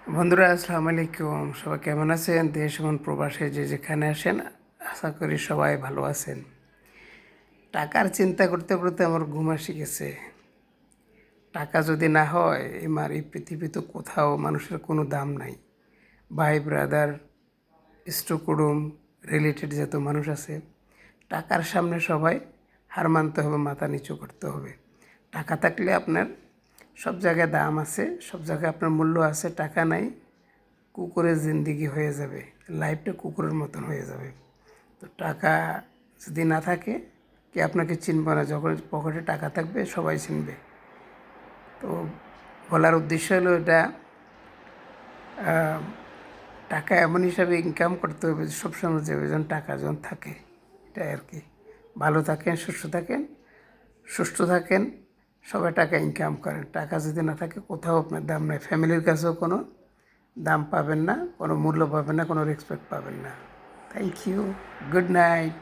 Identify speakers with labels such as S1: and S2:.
S1: বন্ধুরা আসসালামু আলাইকুম। সবাই কেমন আছেন? দেশ এবং প্রবাসে যে যেখানে আসেন, আশা করি সবাই ভালো আছেন। টাকার চিন্তা করতে করতে আমার ঘুম এসে গেছে। টাকা যদি না হয় এই পৃথিবীতে কোথাও মানুষের কোনো দাম নাই। ভাই ব্রাদার, ইষ্টকুটুম, রিলেটেড যত মানুষ আছে, টাকার সামনে সবাই হার মানতে হবে, মাথা নিচু করতে হবে। টাকা থাকলে আপনার সব জায়গায় দাম আছে, সব জায়গায় আপনার মূল্য আছে। টাকা নাই, কুকুরের জিন্দিগি হয়ে যাবে, লাইফটা কুকুরের মতন হয়ে যাবে। তো টাকা যদি না থাকে, কে আপনাকে চিনবে না। যখন পকেটে টাকা থাকবে সবাই চিনবে। তো বলার উদ্দেশ্য হলো এটা, টাকা এমন হিসাবে ইনকাম করতে হবে যে সবসময় যাবে যেন টাকা যেন থাকে, এটাই আর কি। ভালো থাকেন, সুস্থ থাকেন, সবাই টাকা ইনকাম করেন। টাকা যদি না থাকে কোথাও আপনার দাম নাই, ফ্যামিলির কাছেও কোনো দাম পাবেন না, কোনো মূল্য পাবেন না, কোনো রেসপেক্ট পাবেন না। Thank you, good night.